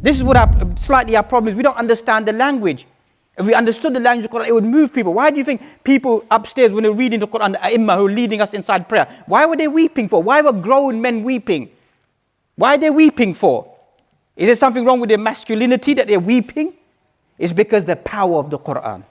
This is what slightly our problem is. We don't understand the language. If we understood the language of the Quran, it would move people. Why do you think people upstairs, when they're reading the Quran, the A'immah who are leading us inside prayer, why were they weeping for? Why were grown men weeping? Why are they weeping for? Is there something wrong with their masculinity that they're weeping? It's because the power of the Quran.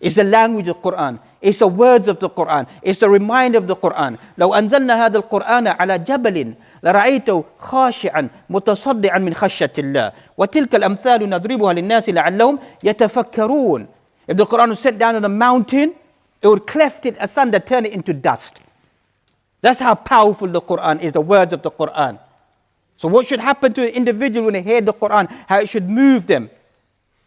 It's the language of the Quran. It's the words of the Quran. It's the reminder of the Quran. لو أنزلنا هذا القرآن على جبل لرأيته خاشعا متصدعا من خشية الله وتلك الأمثال نضربها للناس لعلهم يتفكرون. If the Quran was set down on a mountain, it would cleft it asunder, turn it into dust. That's how powerful the Quran is, the words of the Quran. So what should happen to an individual when they hear the Quran, how it should move them?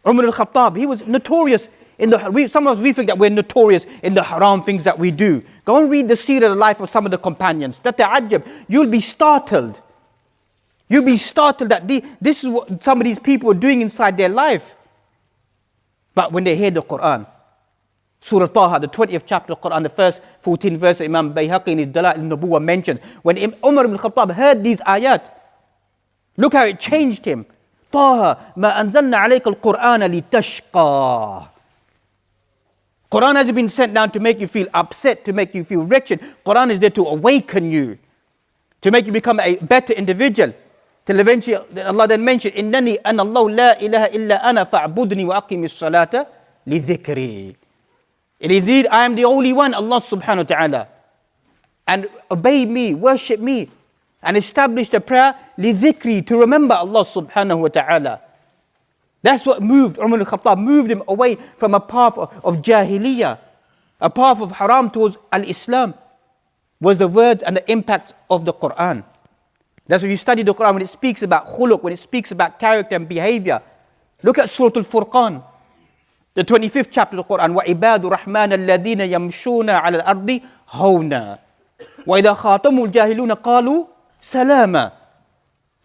Umar al-Khattab, he was notorious in some of us, we think that we're notorious in the haram things that we do. Go and read the seerah, the life of some of the companions. Tata'ajjab, you'll be startled. You'll be startled that this is what some of these people are doing inside their life. But when they hear the Quran, Surah Taha, the 20th chapter of the Quran, the first 14 verses, Imam Bayhaqi in his Dala'il al-Nubuwwah mentions, when Umar ibn Khattab heard these ayat, look how it changed him. Taha, ma anzalna alayka al-Qur'ana litashqa. Quran hasn't been sent down to make you feel upset, to make you feel wretched. Quran is there to awaken you, to make you become a better individual. Till eventually Allah then mentioned, Innani ana Allah la ilaha illa ana fa'budni wa aqimi salata li dhikri. It is indeed, I am the only one, Allah subhanahu wa ta'ala. And obey me, worship me, and establish the prayer li dhikri, to remember Allah subhanahu wa ta'ala. That's what moved Umar al-Khattab, moved him away from a path of jahiliyyah, a path of haram towards al-Islam, was the words and the impact of the Quran. That's why you study the Quran when it speaks about khuluq, when it speaks about character and behavior. Look at Surah Al-Furqan, the 25th chapter of the Quran. وَعِبَادُ الرَّحْمَنَ الَّذِينَ يَمْشُونَ عَلَى الْأَرْضِ هَوْنًا وَإِذَا خَاطَبُوا الْجَاهِلُونَ قَالُوا سَلَامًا.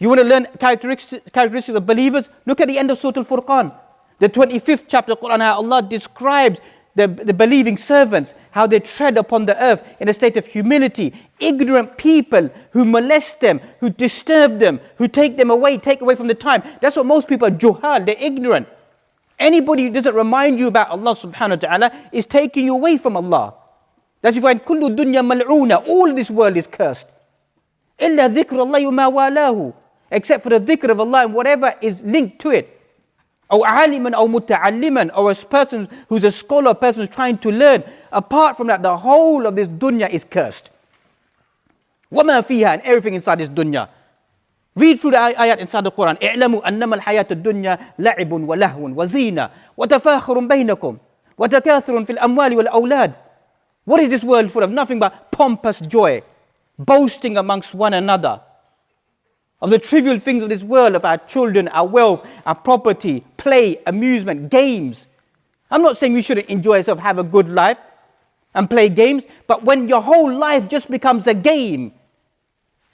You want to learn characteristics of believers? Look at the end of Surah Al-Furqan, the 25th chapter of the Quran, how Allah describes the believing servants, how they tread upon the earth in a state of humility. Ignorant people who molest them, who disturb them, who take away from the time. That's what most people are, juhal, they're ignorant. Anybody who doesn't remind you about Allah subhanahu wa ta'ala is taking you away from Allah. That's why you find kullu dunya mal'una, all this world is cursed. إِلَّا ذِكْرُ اللَّهِ وَمَا وَالَاهُ, except for the dhikr of Allah and whatever is linked to it. Or aliman or muta'alliman, or a person who's a scholar, a person who's trying to learn. Apart from that, the whole of this dunya is cursed. وَمَا فِيهَا, and everything inside this dunya. Read through the ayat inside the Quran. اعلموا أنما الحياة الدنيا لعب ولهو وزينة وتفاخر بينكم وتكاثر في الأموال والأولاد. What is this world full of? Nothing but pompous joy, boasting amongst one another of the trivial things of this world, of our children, our wealth, our property, play, amusement, games. I'm not saying we shouldn't enjoy ourselves, have a good life and play games, but when your whole life just becomes a game,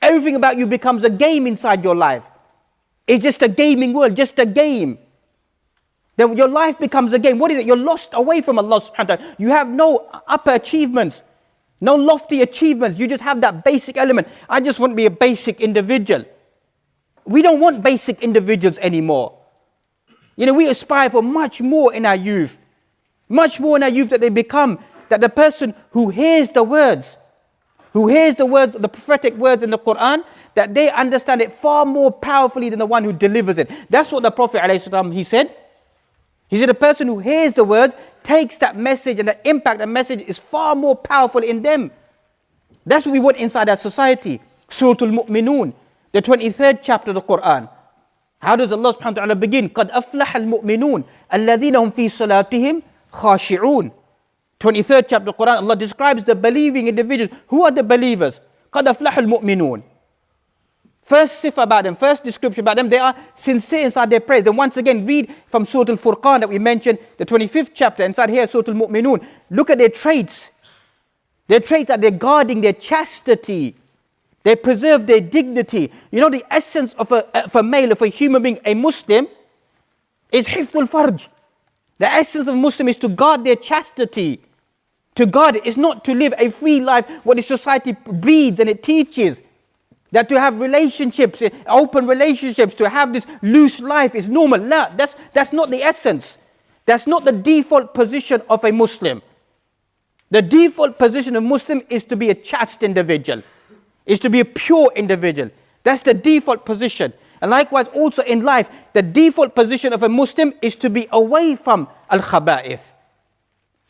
everything about you becomes a game inside your life. It's just a gaming world, just a game. Then your life becomes a game. What is it? You're lost away from Allah subhanahu wa ta'ala. You have no upper achievements, no lofty achievements. You just have that basic element. I just want to be a basic individual. We don't want basic individuals anymore. You know, we aspire for much more in our youth. Much more in our youth, that they become, that the person who hears the words, the prophetic words in the Quran, that they understand it far more powerfully than the one who delivers it. That's what the Prophet ﷺ, he said. He said the person who hears the words takes that message, and the impact of the message is far more powerful in them. That's what we want inside our society. Surah Al-Mu'minun, the 23rd chapter of the Quran. How does Allah subhanahu wa ta'ala begin? قَدْ أَفْلَحَ الْمُؤْمِنُونَ الَّذِينَ هُمْ فِي صَلَاتِهِمْ خَاشِعُونَ. 23rd chapter of the Quran, Allah describes the believing individuals. Who are the believers? قَدْ أَفْلَحَ الْمُؤْمِنُونَ. First sifa about them, first description about them, they are sincere inside their praise. Then once again, read from Surah Al-Furqan that we mentioned, the 25th chapter, inside here, Surah Al-Mu'minun. Look at their traits. Their traits are they're guarding their chastity. They preserve their dignity. You know, the essence of a male, of a human being, a Muslim, is hifdul farj. The essence of a Muslim is to guard their chastity. To guard it is not to live a free life, what the society breeds and it teaches. That to have relationships, open relationships, to have this loose life is normal. No, that's not the essence. That's not the default position of a Muslim. The default position of Muslim is to be a chaste individual, is to be a pure individual. That's the default position. And likewise also in life, the default position of a Muslim is to be away from al-khaba'ith.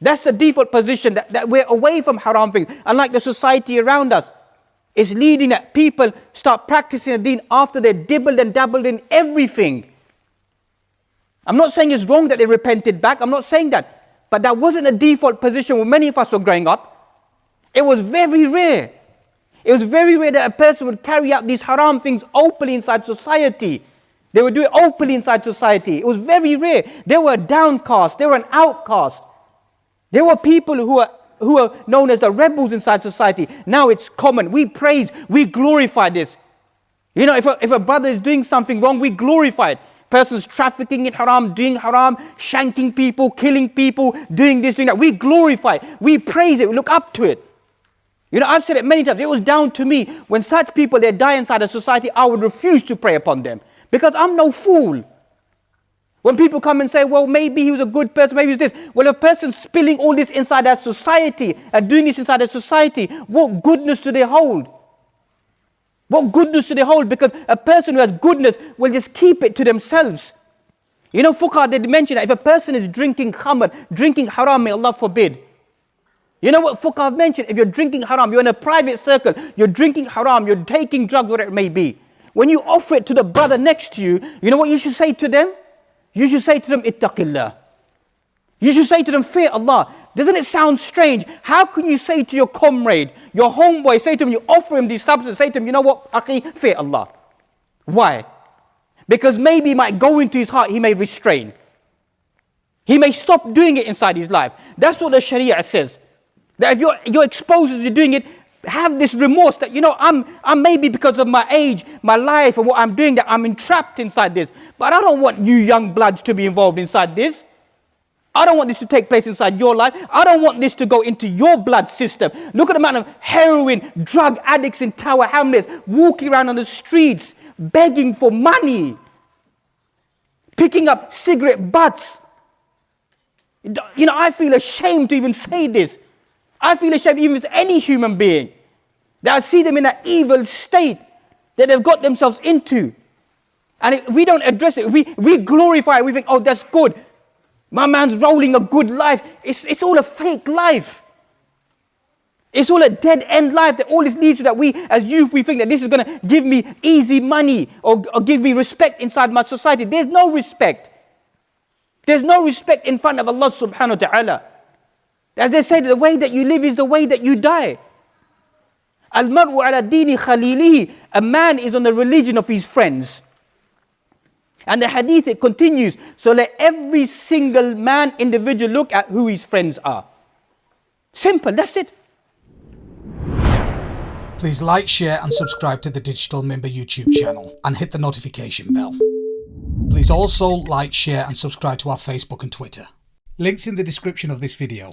That's the default position, that we're away from haram things. Unlike the society around us, it's leading that people start practicing the deen after they've dibbled and dabbled in everything. I'm not saying it's wrong that they repented back. I'm not saying that. But that wasn't a default position when many of us were growing up. It was very rare. It was very rare that a person would carry out these haram things openly inside society. They would do it openly inside society. It was very rare. They were downcast. They were an outcast. There were people who were known as the rebels inside society. Now it's common. We praise, we glorify this. You know, if a brother is doing something wrong, we glorify it. Persons trafficking in haram, doing haram, shanking people, killing people, doing this, doing that. We glorify it. We praise it. We look up to it. You know, I've said it many times. It was down to me. When such people, they die inside a society, I would refuse to pray upon them. Because I'm no fool. When people come and say, well, maybe he was a good person, maybe he's this. Well, a person spilling all this inside their society and doing this inside their society, what goodness do they hold? What goodness do they hold? Because a person who has goodness will just keep it to themselves. You know, fuqaha, they mention that if a person is drinking khamr, drinking haram, may Allah forbid. You know what fuqaha have mentioned? If you're drinking haram, you're in a private circle, you're drinking haram, you're taking drugs, whatever it may be. When you offer it to the brother next to you, you know what you should say to them? You should say to them, ittaqillah. You should say to them, fear Allah. Doesn't it sound strange? How can you say to your comrade, your homeboy, say to him, you offer him these substances, say to him, you know what, akhi, fear Allah. Why? Because maybe it might go into his heart, he may restrain. He may stop doing it inside his life. That's what the Sharia says. That if you're exposed as you're doing it, have this remorse that, you know, I'm maybe because of my age, my life, and what I'm doing, that I'm entrapped inside this. But I don't want you young bloods to be involved inside this. I don't want this to take place inside your life. I don't want this to go into your blood system. Look at the amount of heroin, drug addicts in Tower Hamlets, walking around on the streets, begging for money, picking up cigarette butts. You know, I feel ashamed to even say this. I feel ashamed even as any human being, that I see them in that evil state that they've got themselves into. And if we don't address it, we glorify it, we think, oh, that's good. My man's rolling a good life. It's all a fake life. It's all a dead-end life that all this leads to, that we as youth, we think that this is going to give me easy money or give me respect inside my society. There's no respect. There's no respect in front of Allah subhanahu wa ta'ala. As they say, the way that you live is the way that you die. Al-mar'u ala dini khalilihi. A man is on the religion of his friends. And the hadith, it continues. So let every single man, individual, look at who his friends are. Simple, that's it. Please like, share and subscribe to the Digital Member YouTube channel and hit the notification bell. Please also like, share and subscribe to our Facebook and Twitter. Links in the description of this video.